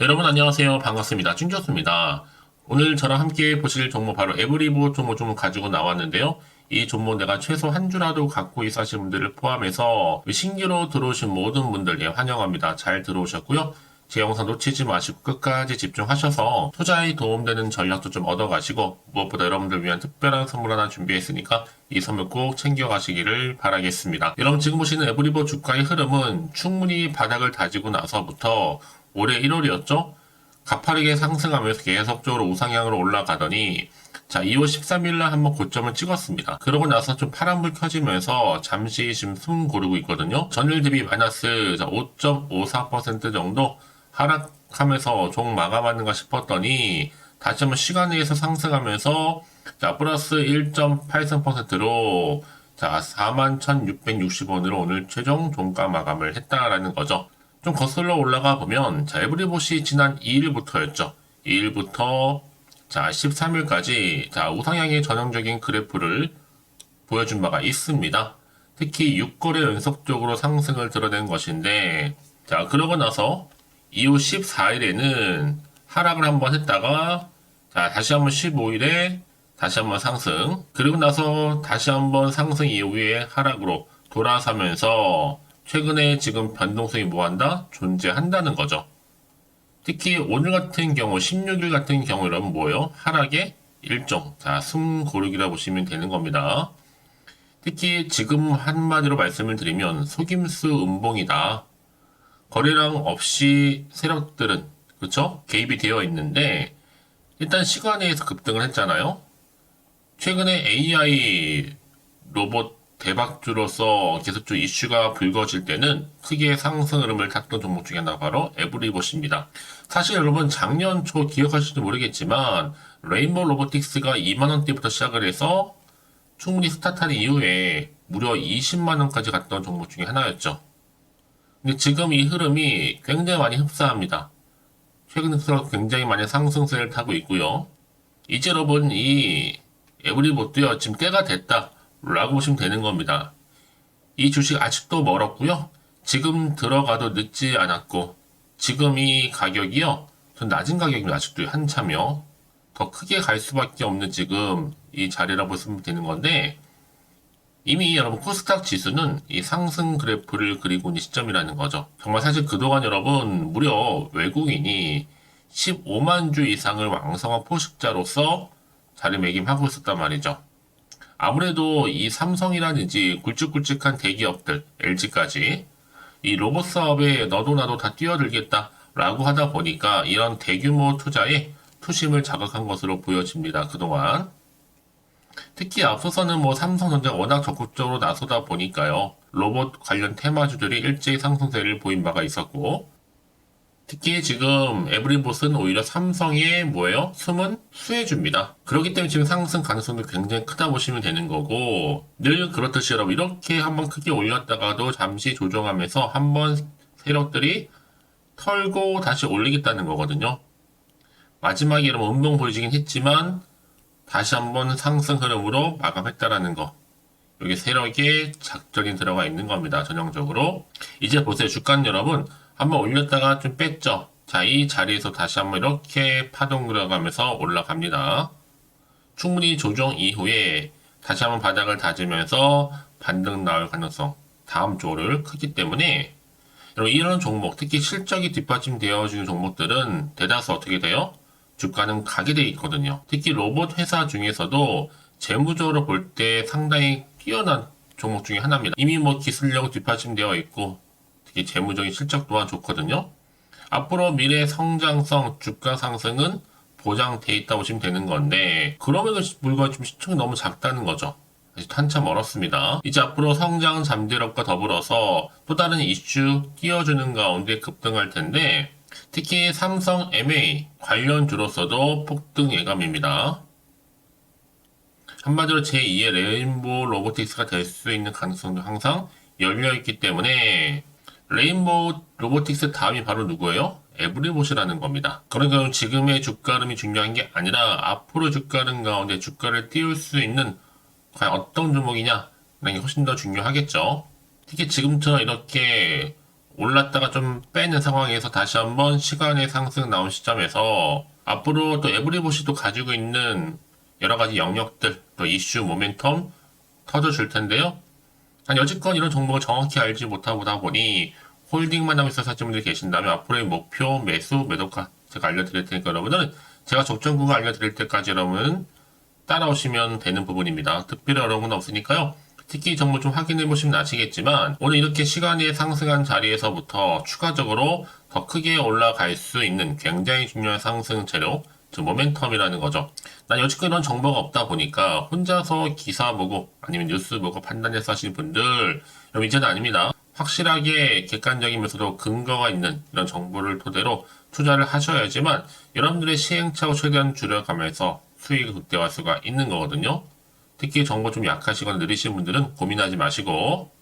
여러분 안녕하세요. 반갑습니다. 찐교수입니다. 오늘 저랑 함께 보실 종목 바로 에브리보 종목 좀 가지고 나왔는데요. 이 종목 내가 최소 한 주라도 갖고 있어 하신 분들을 포함해서 신규로 들어오신 모든 분들 환영합니다. 잘 들어오셨고요. 제 영상 놓치지 마시고 끝까지 집중하셔서 투자에 도움되는 전략도 좀 얻어가시고 무엇보다 여러분들 위한 특별한 선물 하나 준비했으니까 이 선물 꼭 챙겨가시기를 바라겠습니다. 여러분 지금 보시는 에브리보 주가의 흐름은 충분히 바닥을 다지고 나서부터 올해 1월이었죠? 가파르게 상승하면서 계속적으로 우상향으로 올라가더니 자 2월 13일 날 한번 고점을 찍었습니다. 그러고 나서 좀 파란불 켜지면서 잠시 지금 숨 고르고 있거든요. 전일 대비 마이너스 5.54% 정도 하락하면서 종 마감하는가 싶었더니 다시 한번 시간 내에서 상승하면서 자 플러스 1.83%로 자 41,660원으로 오늘 최종 종가 마감을 했다라는 거죠. 좀 거슬러 올라가 보면 자 에브리봇이 지난 2일부터였죠. 2일부터 자 13일까지 자 우상향의 전형적인 그래프를 보여준 바가 있습니다. 특히 6거래 연속적으로 상승을 드러낸 것인데 자 그러고 나서 이후 14일에는 하락을 한번 했다가 자 다시 한번 15일에 다시 한번 상승 그리고 나서 다시 한번 상승 이후에 하락으로 돌아서면서 최근에 지금 변동성이 뭐한다? 존재한다는 거죠. 특히 오늘 같은 경우 16일 같은 경우 여러분 뭐예요? 하락의 일종 자 숨 고르기라 보시면 되는 겁니다. 특히 지금 한마디로 말씀을 드리면 속임수 음봉이다. 거래량 없이 세력들은 그렇죠? 개입이 되어 있는데 일단 시간에서 급등을 했잖아요. 최근에 AI 로봇 대박주로서 계속적으로 이슈가 불거질 때는 크게 상승 흐름을 탔던 종목 중에 하나가 바로 에브리봇입니다. 사실 여러분 작년 초 기억하실지 모르겠지만 레인보우 로보틱스가 2만원대부터 시작을 해서 충분히 스타트한 이후에 무려 20만원까지 갔던 종목 중에 하나였죠. 근데 지금 이 흐름이 굉장히 많이 흡사합니다. 최근 들어 굉장히 많이 상승세를 타고 있고요. 이제 여러분 이 에브리봇도요 지금 때가 됐다 라고 보시면 되는 겁니다. 이 주식 아직도 멀었고요. 지금 들어가도 늦지 않았고 지금 이 가격이요. 좀 낮은 가격입니다. 아직도 한참요. 더 크게 갈 수밖에 없는 지금 이 자리라고 보시면 되는 건데 이미 여러분 코스닥 지수는 이 상승 그래프를 그리고 있는 시점이라는 거죠. 정말 사실 그동안 여러분 무려 외국인이 15만 주 이상을 왕성한 포식자로서 자리매김하고 있었단 말이죠. 아무래도 이 삼성이라든지 굵직굵직한 대기업들, LG까지 이 로봇 사업에 너도 나도 다 뛰어들겠다라고 하다 보니까 이런 대규모 투자에 투심을 자극한 것으로 보여집니다. 그동안. 특히 앞서서는 뭐 삼성전자가 워낙 적극적으로 나서다 보니까요. 로봇 관련 테마주들이 일제히 상승세를 보인 바가 있었고 특히 지금 에브리봇은 오히려 삼성의 뭐예요? 숨은 수혜주입니다. 그렇기 때문에 지금 상승 가능성도 굉장히 크다 보시면 되는 거고 늘 그렇듯이 여러분 이렇게 한번 크게 올렸다가도 잠시 조정하면서 한번 세력들이 털고 다시 올리겠다는 거거든요. 마지막에 여러분 운동 보여지긴 했지만 다시 한번 상승 흐름으로 마감했다라는 거. 여기 세력의 작전이 들어가 있는 겁니다. 전형적으로. 이제 보세요. 주가는 여러분 한번 올렸다가 좀 뺐죠. 자, 이 자리에서 다시 한번 이렇게 파동 들어가면서 올라갑니다. 충분히 조정 이후에 다시 한번 바닥을 다지면서 반등 나올 가능성 다음 주를 크기 때문에 여러분 이런 종목 특히 실적이 뒷받침되어지는 종목들은 대다수 어떻게 돼요? 주가는 가게 돼 있거든요. 특히 로봇 회사 중에서도 재무적으로 볼 때 상당히 뛰어난 종목 중에 하나입니다. 이미 뭐 기술력 뒷받침되어 있고 특히 재무적인 실적 또한 좋거든요. 앞으로 미래 성장성 주가 상승은 보장돼 있다고 보시면 되는 건데 그럼에도 불구하고 지금 시총이 너무 작다는 거죠. 아직 한참 멀었습니다. 이제 앞으로 성장 잠재력과 더불어서 또 다른 이슈 띄워주는 가운데 급등할 텐데 특히 삼성 MA 관련주로서도 폭등 예감입니다. 한마디로 제2의 레인보우 로보틱스가 될 수 있는 가능성도 항상 열려있기 때문에 레인보우 로보틱스 다음이 바로 누구예요? 에브리봇이라는 겁니다. 그러니까 지금의 주가름이 중요한 게 아니라 앞으로 주가름 가운데 주가를 띄울 수 있는 과연 어떤 종목이냐 라는 게 훨씬 더 중요하겠죠. 특히 지금처럼 이렇게 올랐다가 좀 빼는 상황에서 다시 한번 시간의 상승 나온 시점에서 앞으로 또 에브리봇이 또 가지고 있는 여러 가지 영역들, 또 이슈, 모멘텀 터져줄 텐데요. 여지껏 이런 정보를 정확히 알지 못하다 보니 홀딩만 하고 있어 사시분들이 계신다면 앞으로의 목표, 매수, 매도가 제가 알려드릴 테니까 여러분은 제가 적정 구간 알려드릴 때까지 여러분 따라오시면 되는 부분입니다. 특별히 어려운 건 없으니까요. 특히 정보 좀 확인해 보시면 아시겠지만 오늘 이렇게 시간이 상승한 자리에서부터 추가적으로 더 크게 올라갈 수 있는 굉장히 중요한 상승 재료, 즉 모멘텀이라는 거죠. 난 여지껏 이런 정보가 없다 보니까 혼자서 기사 보고 아니면 뉴스 보고 판단해서 하시는 분들 여러분 이제는 아닙니다. 확실하게 객관적이면서도 근거가 있는 이런 정보를 토대로 투자를 하셔야지만 여러분들의 시행착오 최대한 줄여가면서 수익을 극대화할 수가 있는 거거든요. 특히 정보 좀 약하시거나 느리신 분들은 고민하지 마시고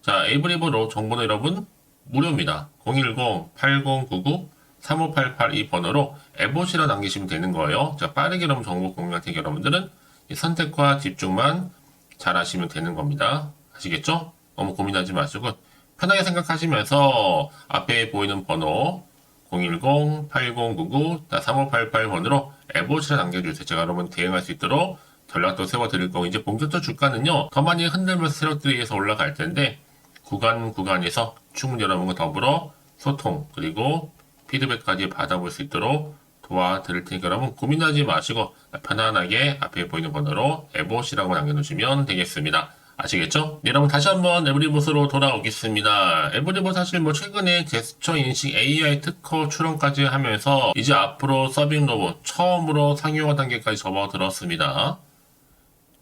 자 에이브리보로 정보는 여러분 무료입니다. 010-8099-3588 이 번호로 에봇이라 남기시면 되는 거예요. 자 빠르게 여러분 정보 공유할 테니까 여러분들은 이 선택과 집중만 잘 하시면 되는 겁니다. 아시겠죠? 너무 고민하지 마시고 편하게 생각하시면서 앞에 보이는 번호 010-8099-3588 번호로 에봇이라 남겨주세요. 제가 여러분 대응할 수 있도록 전략도 세워드릴 거고 이제 본격적 주가는요 더 많이 흔들면서 세력들이 위해서 올라갈 텐데 구간에서 충분히 여러분과 더불어 소통 그리고 피드백까지 받아볼 수 있도록 도와드릴 테니까 여러분 고민하지 마시고 편안하게 앞에 보이는 번호로 에봇이라고 남겨놓으시면 되겠습니다. 아시겠죠? 네, 여러분 다시 한번 에브리봇으로 돌아오겠습니다. 에브리봇 사실 뭐 최근에 제스처 인식 AI 특허 출원까지 하면서 이제 앞으로 서빙 로봇 처음으로 상용화 단계까지 접어들었습니다.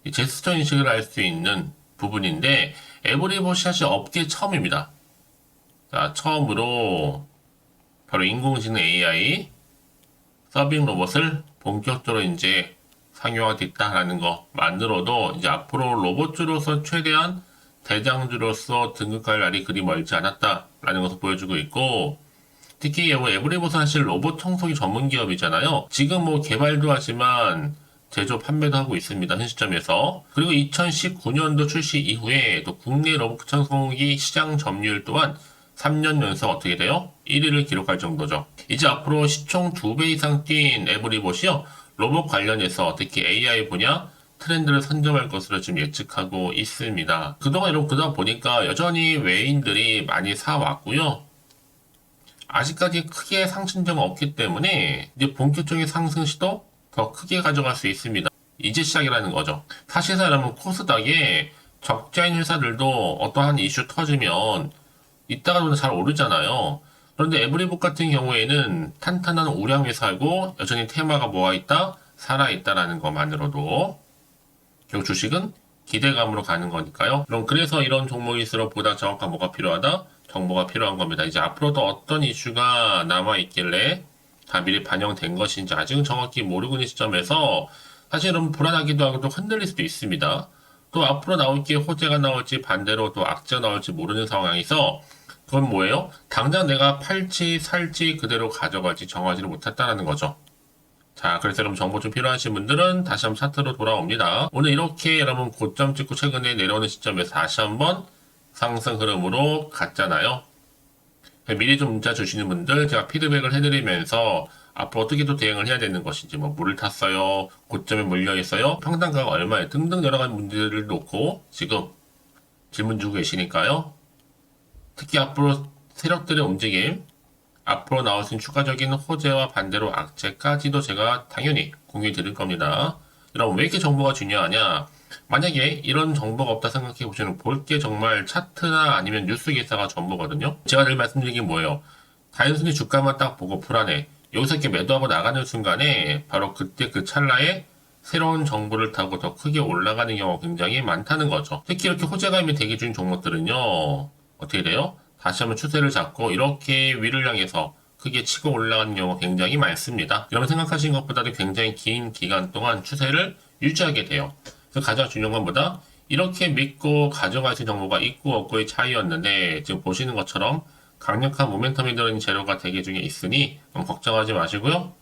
이 제스처 인식을 할 수 있는 부분인데 에브리봇이 사실 업계 처음입니다. 자, 처음으로 바로 인공지능 AI 서빙 로봇을 본격적으로 이제 상용화됐다라는 것만으로도 이제 앞으로 로봇주로서 최대한 대장주로서 등극할 날이 그리 멀지 않았다라는 것을 보여주고 있고 특히 에브리봇은 사실 로봇 청소기 전문 기업이잖아요. 지금 뭐 개발도 하지만 제조 판매도 하고 있습니다. 현 시점에서. 그리고 2019년도 출시 이후에 또 국내 로봇 청소기 시장 점유율 또한 3년 연속 어떻게 돼요? 1위를 기록할 정도죠. 이제 앞으로 시총 2배 이상 뛴 에브리봇이요. 로봇 관련해서 특히 AI 분야 트렌드를 선점할 것으로 지금 예측하고 있습니다. 그동안 이렇게 그러다 보니까 여전히 외인들이 많이 사왔고요. 아직까지 크게 상승점은 없기 때문에 이제 본격적인 상승 시도 더 크게 가져갈 수 있습니다. 이제 시작이라는 거죠. 사실상 여러분 코스닥에 적자인 회사들도 어떠한 이슈 터지면 이따가도 잘 오르잖아요. 그런데 에브리봇 같은 경우에는 탄탄한 우량 회사고 여전히 테마가 모아있다, 살아있다라는 것만으로도 결국 주식은 기대감으로 가는 거니까요. 그럼 그래서 이런 종목일수록 보다 정확한 뭐가 필요하다? 정보가 필요한 겁니다. 이제 앞으로도 어떤 이슈가 남아있길래 다 미리 반영된 것인지 아직은 정확히 모르고 있는 시점에서 사실은 불안하기도 하고 또 흔들릴 수도 있습니다. 또 앞으로 나올 게 호재가 나올지 반대로 또 악재가 나올지 모르는 상황에서 그건 뭐예요? 당장 내가 팔지 살지 그대로 가져갈지 정하지를 못했다는 거죠. 자, 그래서 여러분 정보 좀 필요하신 분들은 다시 한번 차트로 돌아옵니다. 오늘 이렇게 여러분 고점 찍고 최근에 내려오는 시점에서 다시 한번 상승 흐름으로 갔잖아요. 미리 좀 문자 주시는 분들 제가 피드백을 해드리면서 앞으로 어떻게 또 대응을 해야 되는 것인지 뭐 물을 탔어요, 고점에 물려 있어요, 평단가가 얼마에 등등 여러 가지 문제를 놓고 지금 질문 주고 계시니까요. 특히 앞으로 세력들의 움직임, 앞으로 나올 수 있는 추가적인 호재와 반대로 악재까지도 제가 당연히 공유해 드릴 겁니다. 여러분 왜 이렇게 정보가 중요하냐? 만약에 이런 정보가 없다 생각해 보시면 볼 게 정말 차트나 아니면 뉴스 기사가 전부거든요. 제가 늘 말씀드린 게 뭐예요? 단순히 주가만 딱 보고 불안해. 여기서 이렇게 매도하고 나가는 순간에 바로 그때 그 찰나에 새로운 정보를 타고 더 크게 올라가는 경우가 굉장히 많다는 거죠. 특히 이렇게 호재감이 대기 중인 종목들은요. 어떻게 돼요? 다시 한번 추세를 잡고 이렇게 위를 향해서 크게 치고 올라가는 경우가 굉장히 많습니다. 여러분 생각하시는 것보다도 굉장히 긴 기간 동안 추세를 유지하게 돼요. 그래서 가장 중요한 건 뭐다? 이렇게 믿고 가져갈 수 있는 정보가 있고 없고의 차이였는데 지금 보시는 것처럼 강력한 모멘텀이 들어있는 재료가 대기 중에 있으니 너무 걱정하지 마시고요.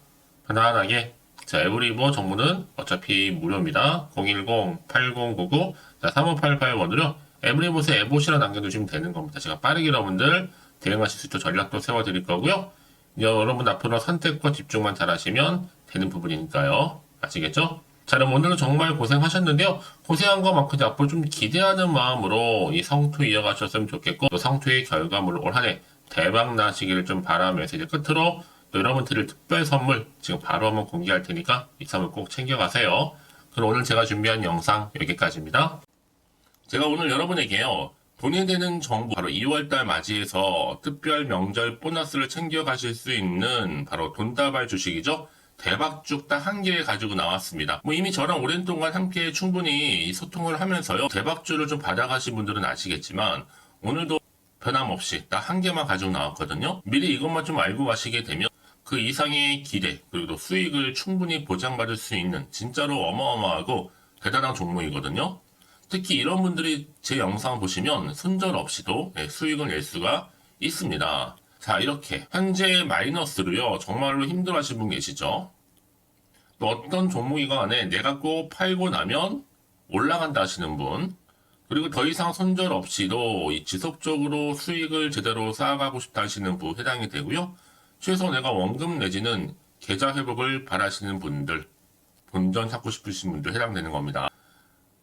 편안하게 자 에브리보 정보는 어차피 무료입니다. 010-8099-3588번으로 에브리봇에 에봇이라 남겨두시면 되는 겁니다. 제가 빠르게 여러분들 대응하실 수 있도록 전략도 세워드릴 거고요. 여러분 앞으로 선택과 집중만 잘하시면 되는 부분이니까요. 아시겠죠? 자, 그럼 오늘은 정말 고생하셨는데요. 고생한 것만큼 이제 앞으로 좀 기대하는 마음으로 이 성투 이어가셨으면 좋겠고, 또 성투의 결과물로 올 한 해 대박 나시기를 좀 바라면서 이제 끝으로 또 여러분 드릴 특별 선물 지금 바로 한번 공개할 테니까 이 선물 꼭 챙겨가세요. 그럼 오늘 제가 준비한 영상 여기까지입니다. 제가 오늘 여러분에게요. 돈이 되는 정보 바로 2월달 맞이해서 특별 명절 보너스를 챙겨가실 수 있는 바로 돈다발 주식이죠. 대박죽 딱 한 개 가지고 나왔습니다. 뭐 이미 저랑 오랜 동안 함께 충분히 소통을 하면서요. 대박주를 좀 받아가신 분들은 아시겠지만 오늘도 변함없이 딱 한 개만 가지고 나왔거든요. 미리 이것만 좀 알고 가시게 되면 그 이상의 기대 그리고 수익을 충분히 보장받을 수 있는 진짜로 어마어마하고 대단한 종목이거든요. 특히 이런 분들이 제 영상 보시면 손절 없이도 수익을 낼 수가 있습니다. 자, 이렇게 현재 마이너스로요. 정말로 힘들어하시는 분 계시죠? 또 어떤 종목이건 간에 내가 꼭 팔고 나면 올라간다 하시는 분, 그리고 더 이상 손절 없이도 지속적으로 수익을 제대로 쌓아가고 싶다 하시는 분 해당이 되고요. 최소 내가 원금 내지는 계좌 회복을 바라시는 분들, 본전 찾고 싶으신 분들 해당되는 겁니다.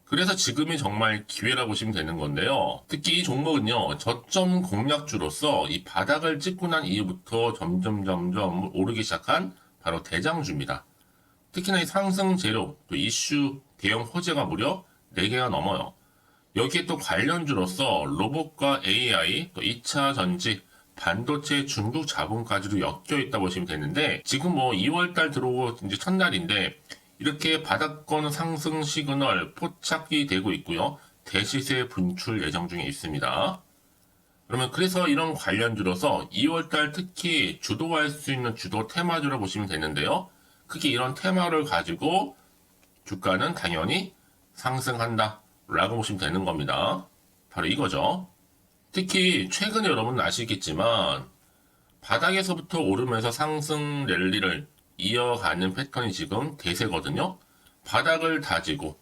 그래서 지금이 정말 기회라고 보시면 되는 건데요. 특히 이 종목은요, 저점 공략주로서 이 바닥을 찍고 난 이후부터 점점 오르기 시작한 바로 대장주입니다. 특히나 이 상승 재료, 또 이슈, 대형 호재가 무려 4개가 넘어요. 여기에 또 관련주로서 로봇과 AI, 또 2차 전지, 반도체 중국 자본까지도 엮여 있다 보시면 되는데, 지금 뭐 2월달 들어오고 이제 첫날인데, 이렇게 바닥권 상승 시그널 포착이 되고 있고요. 대시세 분출 예정 중에 있습니다. 그러면 그래서 이런 관련주로서 2월달 특히 주도할 수 있는 주도 테마주로 보시면 되는데요. 크게 이런 테마를 가지고 주가는 당연히 상승한다 라고 보시면 되는 겁니다. 바로 이거죠. 특히 최근에 여러분 아시겠지만 바닥에서부터 오르면서 상승 랠리를 이어가는 패턴이 지금 대세거든요. 바닥을 다지고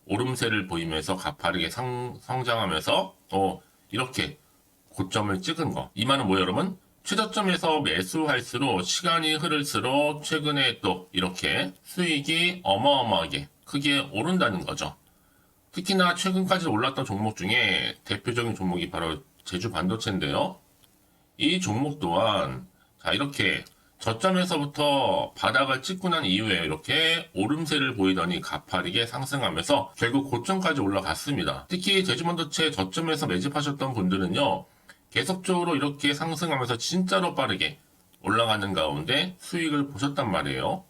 오름세를 보이면서 가파르게 성장하면서 이렇게 고점을 찍은 거. 이 말은 뭐예요, 여러분? 최저점에서 매수할수록 시간이 흐를수록 최근에 또 이렇게 수익이 어마어마하게 크게 오른다는 거죠. 특히나 최근까지 올랐던 종목 중에 대표적인 종목이 바로 제주 반도체인데요. 이 종목 또한 자 이렇게 저점에서부터 바닥을 찍고 난 이후에 이렇게 오름세를 보이더니 가파르게 상승하면서 결국 고점까지 올라갔습니다. 특히 제주반도체 저점에서 매집하셨던 분들은요. 계속적으로 이렇게 상승하면서 진짜로 빠르게 올라가는 가운데 수익을 보셨단 말이에요.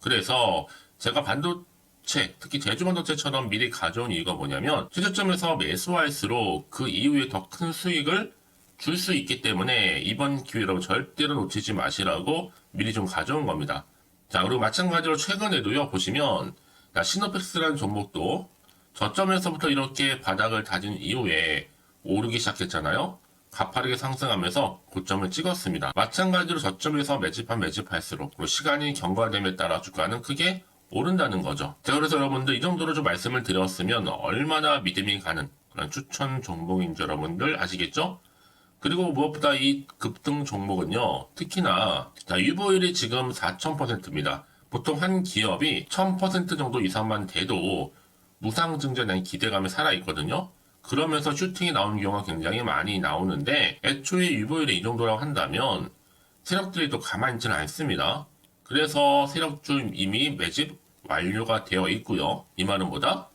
그래서 제가 반도체, 특히 제주반도체처럼 미리 가져온 이유가 뭐냐면 최저점에서 매수할수록 그 이후에 더 큰 수익을 줄 수 있기 때문에 이번 기회로 절대로 놓치지 마시라고 미리 좀 가져온 겁니다. 자, 그리고 마찬가지로 최근에도요, 보시면, 시노펙스라는 종목도 저점에서부터 이렇게 바닥을 다진 이후에 오르기 시작했잖아요. 가파르게 상승하면서 고점을 찍었습니다. 마찬가지로 저점에서 매집할수록 그리고 시간이 경과됨에 따라 주가는 크게 오른다는 거죠. 자, 그래서 여러분들 이 정도로 좀 말씀을 드렸으면 얼마나 믿음이 가는 그런 추천 종목인 줄 여러분들 아시겠죠? 그리고 무엇보다 이 급등 종목은요, 특히나, 유보율이 지금 4000%입니다. 보통 한 기업이 1000% 정도 이상만 돼도 무상증자에 대한 기대감이 살아있거든요. 그러면서 슈팅이 나오는 경우가 굉장히 많이 나오는데, 애초에 유보율이 이 정도라고 한다면, 세력들이 또 가만히 있지는 않습니다. 그래서 세력주 이미 매집 완료가 되어 있고요. 이 말은 뭐다?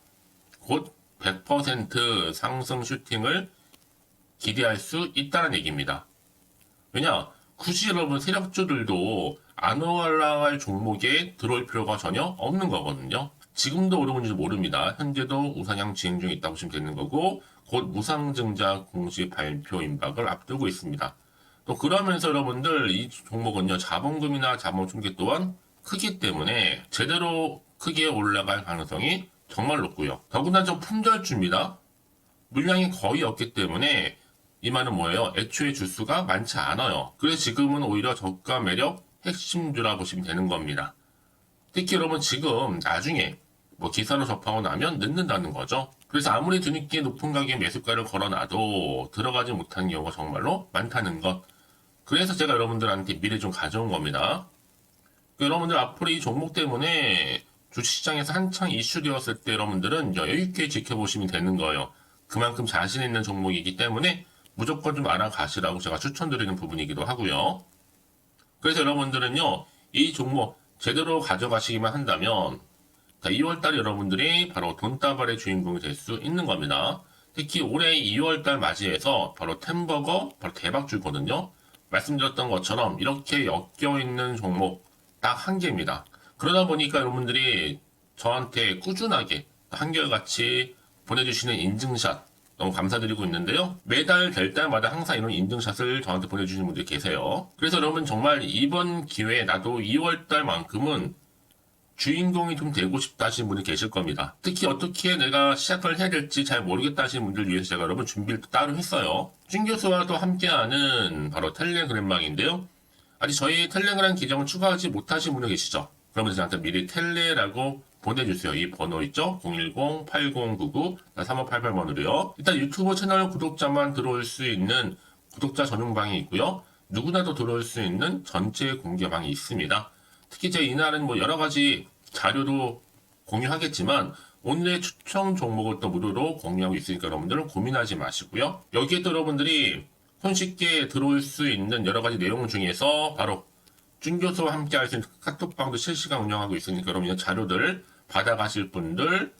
곧 100% 상승 슈팅을 기대할 수 있다는 얘기입니다. 왜냐? 굳이 여러분 세력주들도 안 올라갈 종목에 들어올 필요가 전혀 없는 거거든요. 지금도 오르는지도 모릅니다. 현재도 우상향 진행 중에 있다고 보시면 되는 거고 곧 무상증자 공시 발표 임박을 앞두고 있습니다. 또 그러면서 여러분들 이 종목은요. 자본금이나 자본 충격 또한 크기 때문에 제대로 크게 올라갈 가능성이 정말 높고요. 더군다나 좀 품절주입니다. 물량이 거의 없기 때문에 이 말은 뭐예요? 애초에 주수가 많지 않아요. 그래서 지금은 오히려 저가 매력 핵심주라 보시면 되는 겁니다. 특히 여러분 지금 나중에 뭐 기사로 접하고 나면 늦는다는 거죠. 그래서 아무리 뒤늦게 높은 가격의 매수가를 걸어놔도 들어가지 못하는 경우가 정말로 많다는 것. 그래서 제가 여러분들한테 미리 좀 가져온 겁니다. 여러분들 앞으로 이 종목 때문에 주식시장에서 한창 이슈되었을 때 여러분들은 여유있게 지켜보시면 되는 거예요. 그만큼 자신 있는 종목이기 때문에 무조건 좀 알아가시라고 제가 추천드리는 부분이기도 하고요. 그래서 여러분들은요, 이 종목 제대로 가져가시기만 한다면 2월달에 여러분들이 바로 돈다발의 주인공이 될 수 있는 겁니다. 특히 올해 2월달 맞이해서 바로 템버거 바로 대박 줄거든요. 말씀드렸던 것처럼 이렇게 엮여있는 종목 딱 한 개입니다. 그러다 보니까 여러분들이 저한테 꾸준하게 한결같이 보내주시는 인증샷 너무 감사드리고 있는데요. 매달 될 때마다 항상 이런 인증샷을 저한테 보내주시는 분들이 계세요. 그래서 여러분 정말 이번 기회에 나도 2월달만큼은 주인공이 좀 되고 싶다 하시는 분이 계실 겁니다. 특히 어떻게 내가 시작을 해야 될지 잘 모르겠다 하시는 분들 위해서 제가 여러분 준비를 따로 했어요. 준 교수와도 함께하는 바로 텔레그램방인데요. 아직 저희 텔레그램 계정을 추가하지 못하신 분이 계시죠? 그러면 저한테 미리 텔레라고 보내주세요. 이 번호 있죠? 010-8099-3588번으로요. 일단 유튜브 채널 구독자만 들어올 수 있는 구독자 전용방이 있고요. 누구나도 들어올 수 있는 전체 공개방이 있습니다. 특히 제 이날은 뭐 여러 가지 자료도 공유하겠지만 오늘의 추천 종목을 또 무료로 공유하고 있으니까 여러분들은 고민하지 마시고요. 여기에 또 여러분들이 손쉽게 들어올 수 있는 여러 가지 내용 중에서 바로 준교수와 함께 할 수 있는 카톡방도 실시간 운영하고 있으니까 여러분 자료들 받아가실 분들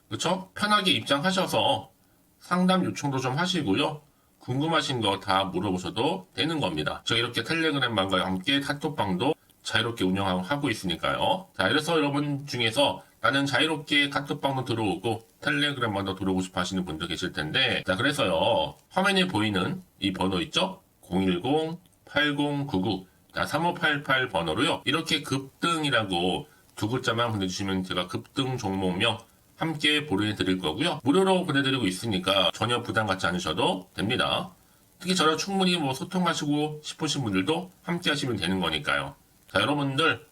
그렇죠? 편하게 입장하셔서 상담 요청도 좀 하시고요. 궁금하신 거 다 물어보셔도 되는 겁니다. 저 이렇게 텔레그램방과 함께 카톡방도 자유롭게 운영하고 있으니까요. 자, 그래서 여러분 중에서 나는 자유롭게 카톡방도 들어오고 텔레그램방도 들어오고 싶어 하시는 분들 계실 텐데, 자, 그래서요, 화면에 보이는 이 번호 있죠? 010-8099-3588 번호로요, 이렇게 급등이라고 두 글자만 보내주시면 제가 급등 종목명 함께 보내드릴 거고요. 무료로 보내드리고 있으니까 전혀 부담 갖지 않으셔도 됩니다. 특히 저랑 충분히 뭐 소통하시고 싶으신 분들도 함께 하시면 되는 거니까요. 자, 여러분들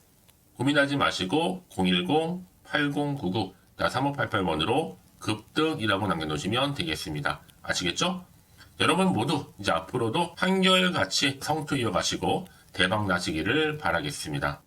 고민하지 마시고 010-8099-3588번으로 급등이라고 남겨놓으시면 되겠습니다. 아시겠죠? 여러분 모두 이제 앞으로도 한결같이 성투 이어가시고 대박 나시기를 바라겠습니다.